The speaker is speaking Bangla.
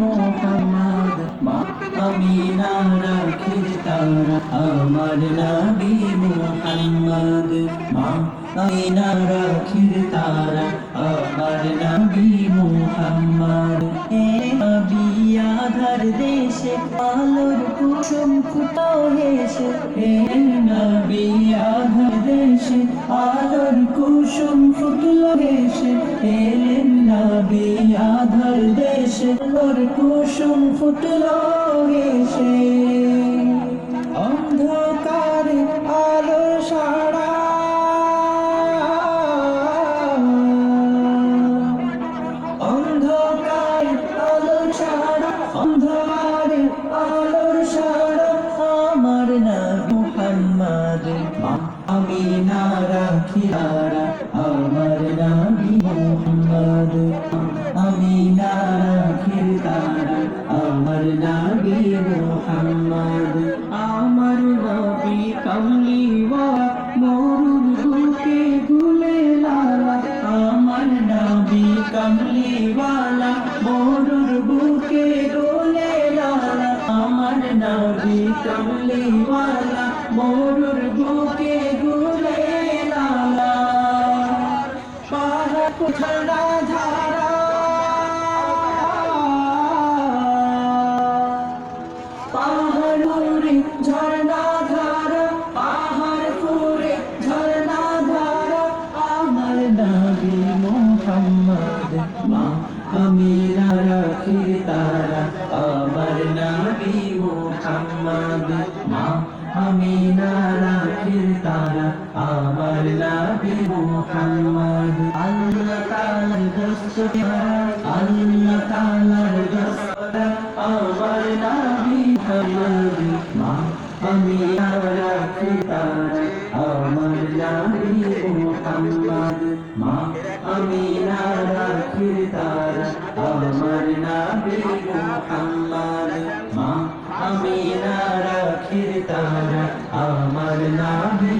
মোহাম্মদ মা আমিনা রাখির তারা আমার নবী মোহাম্মদ মা আমিনা রাখির তারা আমার নবী মোহাম্মদ এ নবী আধার দেশে আলোর কুসুম ফুটাও হেসে এ নবী আধার দেশে আলোর কুসুম ফুটলো হেসে এলেন নবী আধার দেশে আলোর কুসুম ফুটলো হেসে অন্ধকারে আলোর সারা অন্ধকারে আলোর সারা অন্ধকারে আলোর সারা আমার নবী মুহাম্মদ আমিনা রাখিয়ারা আমার নবী মুহাম্মদ আমিনা রাখির তারা আমার নবী মুহাম্মদ আমার নবী কামলিওয়ালা মরুর বুকে গুলে লালা আমার নবী কামলিওয়ালা মরুর বুকে গুলে লালা আমার নবী কামলিওয়ালা মরুর বুকে গুলে লালা পাহাড় ঝর্ণা ধারা পাহাড় ফুরে ঝর্ণা ধারা পাহাড় ফুরে ঝর্ণা ধারা আমার নবী মুহাম্মদ মা আমিনা রাখির তারা আমার নবী মুহাম্মদ মা আমিনা রাখির তারা আমার নবী মুহাম্মদ আল্লাহ তাআলার দোস্ত আল্লাহ তাআলার দোস্ত আমার নবী মুহাম্মদ মা আমিনা রাখির তারা আমার নবী মুহাম্মদ মা আমিনা রাখির তারা আমার নবী মুহাম্মদ মা আমিনা রাখির তারা আমার নবী